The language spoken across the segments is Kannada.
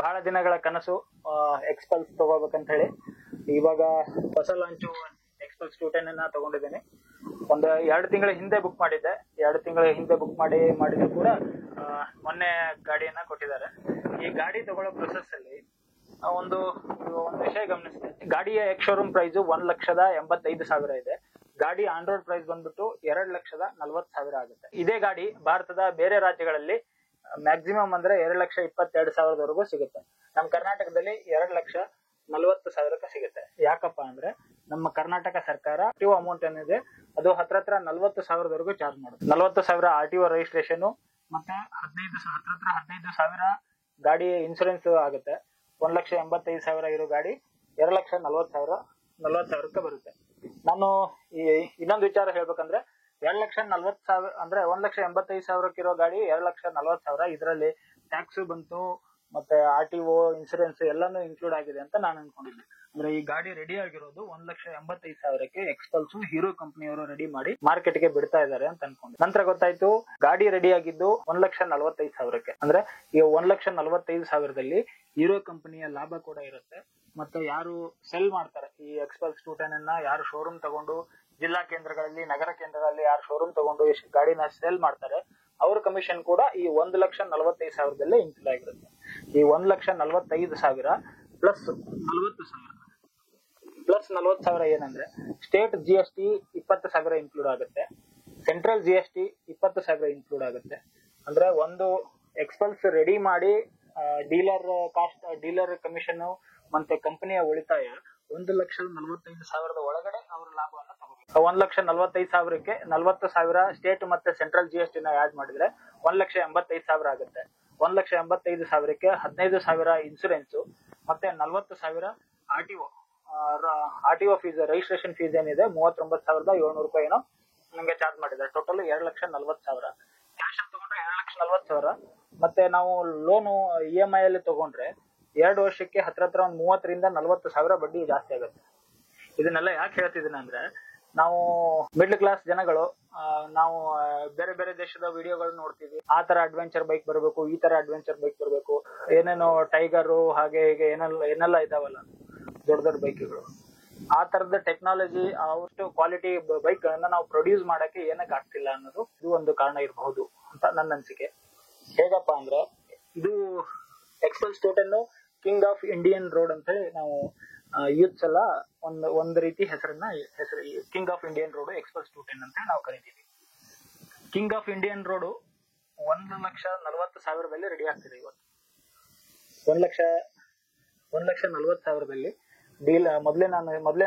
ಬಹಳ ದಿನಗಳ ಕನಸು ಎಕ್ಸ್ಪಲ್ಸ್ ತಗೋಬೇಕಂತ ಹೇಳಿ ಇವಾಗ ಹೊಸ ಲಾಂಚು ಎಕ್ಸ್ಪಲ್ಸ್ 210 ಅನ್ನ ತಗೊಂಡಿದ್ದೇನೆ. ಒಂದು 2 ತಿಂಗಳ ಹಿಂದೆ ಬುಕ್ ಮಾಡಿದ್ದೆ. 2 ತಿಂಗಳ ಹಿಂದೆ ಬುಕ್ ಮಾಡಿದ್ರು ಕೂಡ ಮೊನ್ನೆ ಗಾಡಿಯನ್ನ ಕೊಟ್ಟಿದ್ದಾರೆ. ಈ ಗಾಡಿ ತಗೊಳ್ಳೋ ಪ್ರೊಸೆಸ್ ಅಲ್ಲಿ ಒಂದು ವಿಷಯ ಗಮನಿಸಿದೆ. ಗಾಡಿಯ ಎಕ್ಸ್ ಶೋರೂಮ್ ಪ್ರೈಸ್ 1,85,000 ಇದೆ. ಗಾಡಿ ಆನ್ ರೋಡ್ ಪ್ರೈಸ್ ಬಂದ್ಬಿಟ್ಟು 2,40,000 ಆಗುತ್ತೆ. ಇದೇ ಗಾಡಿ ಭಾರತದ ಬೇರೆ ರಾಜ್ಯಗಳಲ್ಲಿ ಮ್ಯಾಕ್ಸಿಮಮ್ ಅಂದ್ರೆ 2,22,000 ಸಿಗುತ್ತೆ. ನಮ್ಮ ಕರ್ನಾಟಕದಲ್ಲಿ 2,40,000 ಸಿಗುತ್ತೆ. ಯಾಕಪ್ಪ ಅಂದ್ರೆ ನಮ್ಮ ಕರ್ನಾಟಕ ಸರ್ಕಾರ ಆರ್ಟಿಒ ಅಮೌಂಟ್ ಏನಿದೆ ಅದು ಹತ್ರ 40,000 ಚಾರ್ಜ್ ಮಾಡುತ್ತೆ. 40,000 ಆರ್ಟಿಒ ರಿಜಿಸ್ಟ್ರೇಷನ್ ಮತ್ತೆ 15,000 ಗಾಡಿ ಇನ್ಸೂರೆನ್ಸ್ ಆಗುತ್ತೆ. 1,85,000 ಇರೋ ಗಾಡಿ 2,40,000 ಬರುತ್ತೆ. ನಾನು ಇನ್ನೊಂದು ವಿಚಾರ ಹೇಳ್ಬೇಕಂದ್ರೆ 2,40,000 ಅಂದ್ರೆ 1,85,000 ಇರೋ ಗಾಡಿ 2,40,000 ಇದರಲ್ಲಿ ಟ್ಯಾಕ್ಸ್ ಬಂತು ಮತ್ತೆ ಆರ್ಟಿಒ ಇನ್ಸೂರೆನ್ಸ್ ಎಲ್ಲಾನು ಇನ್ಕ್ಲೂಡ್ ಆಗಿದೆ ಅಂತ ನಾನು ಅನ್ಕೊಂಡಿದ್ದೆ. ಅಂದ್ರೆ ಈ ಗಾಡಿ ರೆಡಿ ಆಗಿರೋದು 1,85,000 ಎಕ್ಸ್ಪಲ್ಸ್ ಹೀರೋ ಕಂಪನಿಯವರು ರೆಡಿ ಮಾಡಿ ಮಾರ್ಕೆಟ್ ಗೆ ಬಿಡ್ತಾ ಇದ್ದಾರೆ ಅಂತ ಅನ್ಕೊಂಡೆ. ನಂತರ ಗೊತ್ತಾಯ್ತು ಗಾಡಿ ರೆಡಿ ಆಗಿದ್ದು 1,45,000 ಅಂದ್ರೆ ಈ 1,45,000 ಹೀರೋ ಕಂಪನಿಯ ಲಾಭ ಕೂಡ ಇರುತ್ತೆ. ಮತ್ತೆ ಯಾರು ಸೆಲ್ ಮಾಡ್ತಾರೆ ಈ ಎಕ್ಸ್ಪಲ್ಸ್ 210 ಅನ್ನ, ಯಾರು ಶೋರೂಮ್ ತಗೊಂಡು ಜಿಲ್ಲಾ ಕೇಂದ್ರಗಳಲ್ಲಿ ನಗರ ಕೇಂದ್ರಗಳಲ್ಲಿ ಯಾರು ಶೋರೂಮ್ ತಗೊಂಡು ಗಾಡಿನ ಸೇಲ್ ಮಾಡ್ತಾರೆ ಅವ್ರ ಕಮಿಷನ್ ಕೂಡ ಈ 1,45,000 ಇನ್ಕ್ಲೂಡ್ ಆಗಿರುತ್ತೆ. ಈ 1,45,000 ಪ್ಲಸ್ 40,000 ಏನಂದ್ರೆ ಸ್ಟೇಟ್ GST 20,000 ಇನ್ಕ್ಲೂಡ್ ಆಗುತ್ತೆ. ಸೆಂಟ್ರಲ್ GST 20,000 ಇನ್ಕ್ಲೂಡ್ ಆಗುತ್ತೆ. ಅಂದ್ರೆ ಒಂದು ಎಕ್ಸ್ಪಲ್ಸ್ ರೆಡಿ ಮಾಡಿ ಡೀಲರ್ ಕಮಿಷನ್ ಮತ್ತೆ ಕಂಪನಿಯ ಉಳಿತಾಯ 1,45,000 ಒಳಗಡೆ ಅವ್ರ ಲಾಭವನ್ನ ತಗೋಬೇಕು. 1,45,000ಕ್ಕೆ 40,000 ಸ್ಟೇಟ್ ಮತ್ತೆ ಸೆಂಟ್ರಲ್ GST ನ ಆಡ್ ಮಾಡಿದ್ರೆ 1,85,000 ಆಗುತ್ತೆ. 1,85,000ಕ್ಕೆ 15,000 ಇನ್ಸೂರೆನ್ಸ್ ಮತ್ತೆ 40,000 ಆರ್ಟಿಒ ಫೀಸ್, ರಿಜಿಸ್ಟ್ರೇಷನ್ ಫೀಸ್ ಏನಿದೆ 39,700 ರೂಪಾಯಿ ಏನೋ ನಂಗೆ ಚಾರ್ಜ್ ಮಾಡಿದ್ದಾರೆ. ಟೋಟಲ್ 2,40,000. ಕ್ಯಾಶ್ ಅಲ್ಲಿ ತಗೊಂಡ್ರೆ 2,40,000 ಮತ್ತೆ ನಾವು ಲೋನು EMI ಅಲ್ಲಿ ತಗೊಂಡ್ರೆ 2 ವರ್ಷಕ್ಕೆ ಹತ್ರ 30,000-40,000 ಬಡ್ಡಿ ಜಾಸ್ತಿ ಆಗುತ್ತೆ. ಇದನ್ನೆಲ್ಲ ಯಾಕೆ ಹೇಳ್ತಿದ್ದೀನಿ ಅಂದ್ರೆ ನಾವು ಮಿಡ್ಲ್ ಕ್ಲಾಸ್ ಜನಗಳು ನಾವು ಬೇರೆ ಬೇರೆ ದೇಶದ ವಿಡಿಯೋಗಳು ನೋಡ್ತೀವಿ. ಆ ತರ ಅಡ್ವೆಂಚರ್ ಬೈಕ್ ಬರಬೇಕು, ಈ ತರ ಅಡ್ವೆಂಚರ್ ಬೈಕ್ ಬರಬೇಕು, ಏನೇನೋ ಟೈಗರು ಹಾಗೆ ಹೀಗೆ ಏನೆಲ್ಲ ಇದಾವಲ್ಲ ದೊಡ್ಡ ಬೈಕ್ಗಳು, ಆ ತರದ ಟೆಕ್ನಾಲಜಿ ಅಷ್ಟು ಕ್ವಾಲಿಟಿ ಬೈಕ್ ಗಳನ್ನ ನಾವು ಪ್ರೊಡ್ಯೂಸ್ ಮಾಡಕ್ಕೆ ಏನಕ್ಕೆ ಆಗ್ತಿಲ್ಲ ಅನ್ನೋದು ಇದು ಒಂದು ಕಾರಣ ಇರಬಹುದು ಅಂತ ನನ್ನ ಅನಿಸಿಕೆ. ಹೇಗಪ್ಪ ಅಂದ್ರೆ ಇದು ಎಕ್ಸ್ಪಲ್ಸ್ 210 ಕಿಂಗ್ ಆಫ್ ಇಂಡಿಯನ್ ರೋಡ್ ಅಂತ ಹೇಳಿ ನಾವು ಯೂತ್ಸ್ ಎಲ್ಲ ಒಂದು ರೀತಿ ಹೆಸರು ಕಿಂಗ್ ಆಫ್ ಇಂಡಿಯನ್ ರೋಡ್ ಎಕ್ಸ್ಪಲ್ಸ್ 210 ಅಂತ ನಾವು ಕರಿತೀವಿ. King of Indian road 1,40,000 ready ಆಗ್ತಿದೆ ಇವತ್ತು. 1,40,000 ಡೀಲ್ ಮೊದಲೇ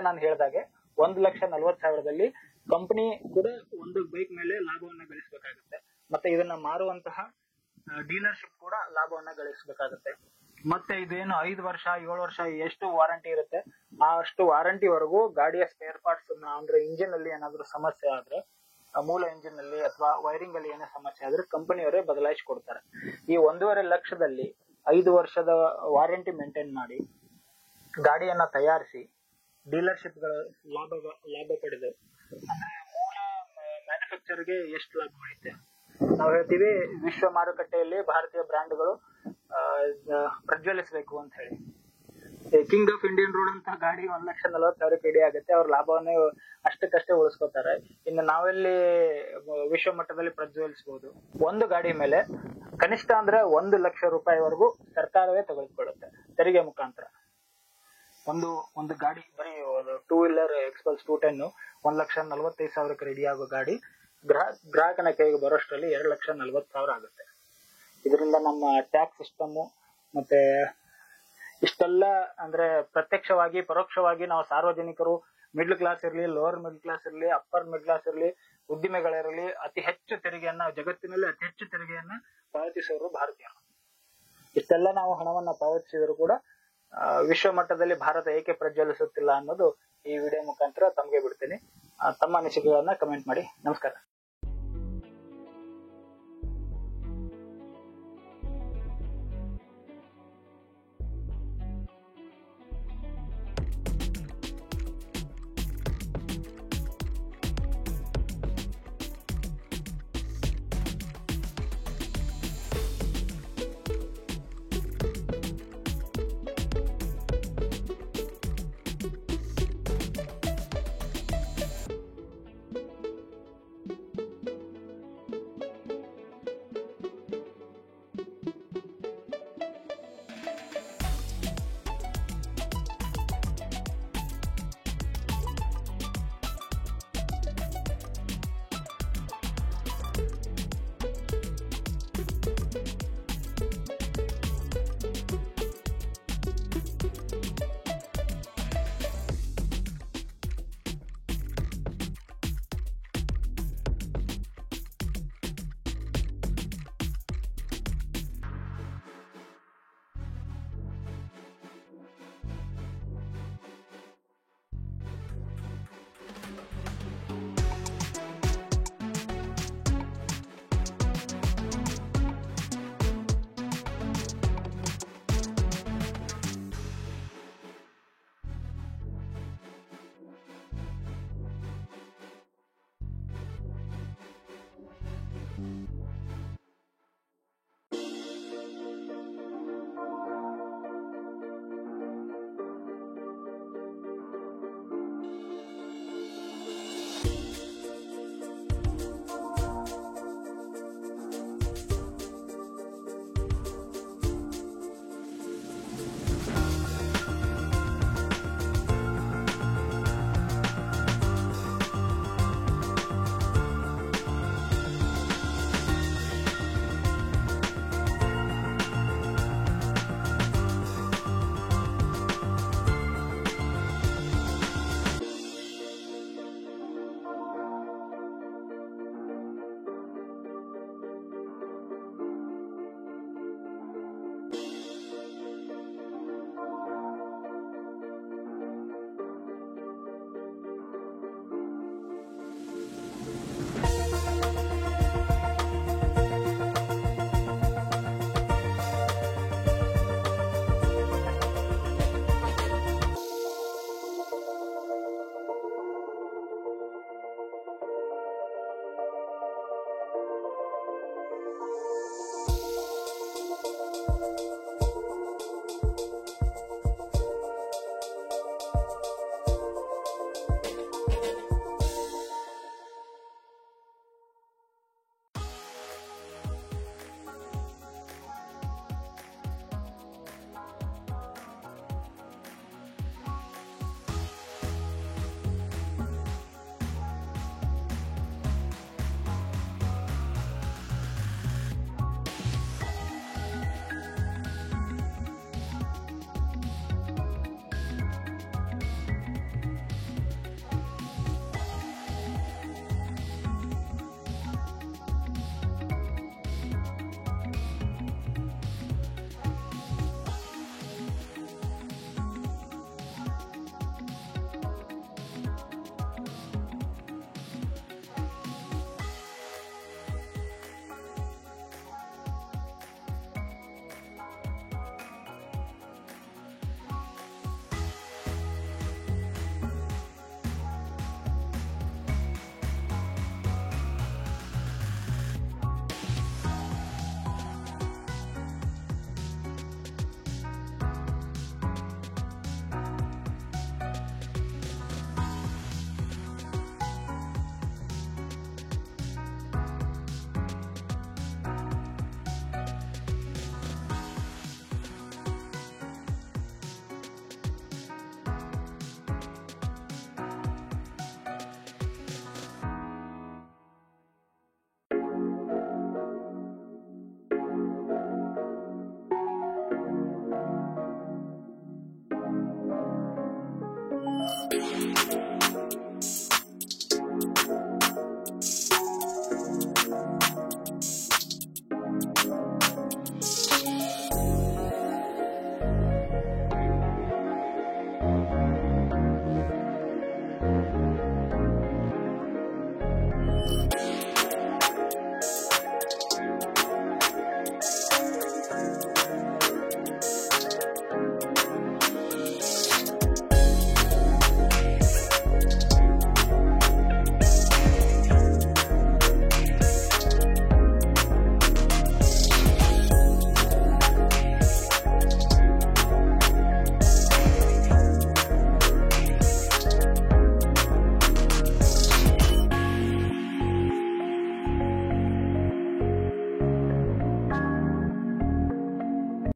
ನಾನು ಹೇಳಿದಾಗೆ 1,40,000 ಕಂಪನಿ ಕೂಡ ಒಂದು ಬೈಕ್ ಮೇಲೆ ಲಾಭವನ್ನ ಗಳಿಸಬೇಕಾಗುತ್ತೆ. ಮತ್ತೆ ಇದನ್ನ ಮಾರುವಂತಹ ಡೀಲರ್ಶಿಪ್ ಕೂಡ ಲಾಭವನ್ನ ಗಳಿಸಬೇಕಾಗುತ್ತೆ. ಮತ್ತೆ ಇದೇನು 5 ವರ್ಷ 7 ವರ್ಷ ಎಷ್ಟು ವಾರಂಟಿ ಇರುತ್ತೆ ಅಷ್ಟು ವಾರಂಟಿ ವರೆಗೂ ಗಾಡಿಯ ಸ್ಪೇರ್ ಪಾರ್ಟ್ಸ್ ಅಂದ್ರೆ ಇಂಜಿನ್ ಅಲ್ಲಿ ಏನಾದ್ರು ಸಮಸ್ಯೆ ಆದ್ರೆ, ಮೂಲ ಇಂಜಿನ್ ಅಲ್ಲಿ ಅಥವಾ ವೈರಿಂಗ್ ಅಲ್ಲಿ ಏನೇ ಸಮಸ್ಯೆ ಆದ್ರೆ ಕಂಪನಿಯವರೇ ಬದಲಾಯಿಸಿ ಕೊಡ್ತಾರೆ. ಈ 1.5 ಲಕ್ಷದಲ್ಲಿ 5 ವರ್ಷದ ವಾರಂಟಿ ಮೇಂಟೈನ್ ಮಾಡಿ ಗಾಡಿಯನ್ನ ತಯಾರಿಸಿ ಡೀಲರ್ಶಿಪ್ ಗಳ ಲಾಭ ಪಡೆದು ಮೂಲ ಮ್ಯಾನುಫ್ಯಾಕ್ಚರ್ಗೆ ಎಷ್ಟು ಲಾಭ ಉಳಿಯುತ್ತೆ. ನಾವು ಹೇಳ್ತೀವಿ ವಿಶ್ವ ಮಾರುಕಟ್ಟೆಯಲ್ಲಿ ಭಾರತೀಯ ಬ್ರ್ಯಾಂಡ್ಗಳು ಪ್ರಜ್ವಲಿಸಬೇಕು ಅಂತ ಹೇಳಿ. ಕಿಂಗ್ ಆಫ್ ಇಂಡಿಯನ್ ರೋಡ್ ಅಂತ ಗಾಡಿ 1,40,000 ರೆಡಿ ಆಗುತ್ತೆ. ಅವ್ರ ಲಾಭವನ್ನೇ ಅಷ್ಟಕ್ಕಷ್ಟೇ ಉಳಿಸ್ಕೋತಾರೆ. ಇನ್ನು ನಾವೆಲ್ಲಿ ವಿಶ್ವ ಮಟ್ಟದಲ್ಲಿ ಪ್ರಜ್ವಲಿಸಬಹುದು. ಒಂದು ಗಾಡಿ ಮೇಲೆ ಕನಿಷ್ಠ ಅಂದ್ರೆ 1 ಲಕ್ಷ ರೂಪಾಯಿವರೆಗೂ ಸರ್ಕಾರವೇ ತೆಗೆದುಕೊಳ್ಳುತ್ತೆ ತೆರಿಗೆ ಮುಖಾಂತರ. ಒಂದು ಗಾಡಿ ಬರೀ 2 ವೀಲರ್ ಎಕ್ಸ್ಪಲ್ಸ್ 210 1,45,000 ರೆಡಿ ಆಗೋ ಗಾಡಿ ಗ್ರಾಹಕನ ಕೈಗೆ ಬರೋಷ್ಟರಲ್ಲಿ 2,40,000 ಆಗುತ್ತೆ. ಇದರಿಂದ ನಮ್ಮ ಟ್ಯಾಕ್ಸ್ ಸಿಸ್ಟಮ್ ಮತ್ತೆ ಇಷ್ಟೆಲ್ಲ ಅಂದ್ರೆ ಪ್ರತ್ಯಕ್ಷವಾಗಿ ಪರೋಕ್ಷವಾಗಿ ನಾವು ಸಾರ್ವಜನಿಕರು ಮಿಡ್ಲ್ ಕ್ಲಾಸ್ ಇರಲಿ, ಲೋವರ್ ಮಿಡ್ಲ್ ಕ್ಲಾಸ್ ಇರಲಿ, ಅಪ್ಪರ್ ಮಿಡ್ಲ್ ಕ್ಲಾಸ್ ಇರಲಿ, ಉದ್ದಿಮೆಗಳಿರಲಿ ಅತಿ ಹೆಚ್ಚು ತೆರಿಗೆಯನ್ನ ಜಗತ್ತಿನಲ್ಲಿ ಅತಿ ಹೆಚ್ಚು ತೆರಿಗೆಯನ್ನ ಪಾವತಿಸುವವರು ಭಾರತೀಯರು. ಇಷ್ಟೆಲ್ಲ ನಾವು ಹಣವನ್ನ ಪಾವತಿಸಿದ್ರು ಕೂಡ ವಿಶ್ವ ಮಟ್ಟದಲ್ಲಿ ಭಾರತ ಏಕೆ ಪ್ರಜ್ವಲಿಸುತ್ತಿಲ್ಲ ಅನ್ನೋದು ಈ ವಿಡಿಯೋ ಮುಖಾಂತರ ತಮಗೆ ಬಿಡ್ತೀನಿ. ತಮ್ಮ ಅನಿಸಿಕೆಗಳನ್ನ ಕಮೆಂಟ್ ಮಾಡಿ. ನಮಸ್ಕಾರ.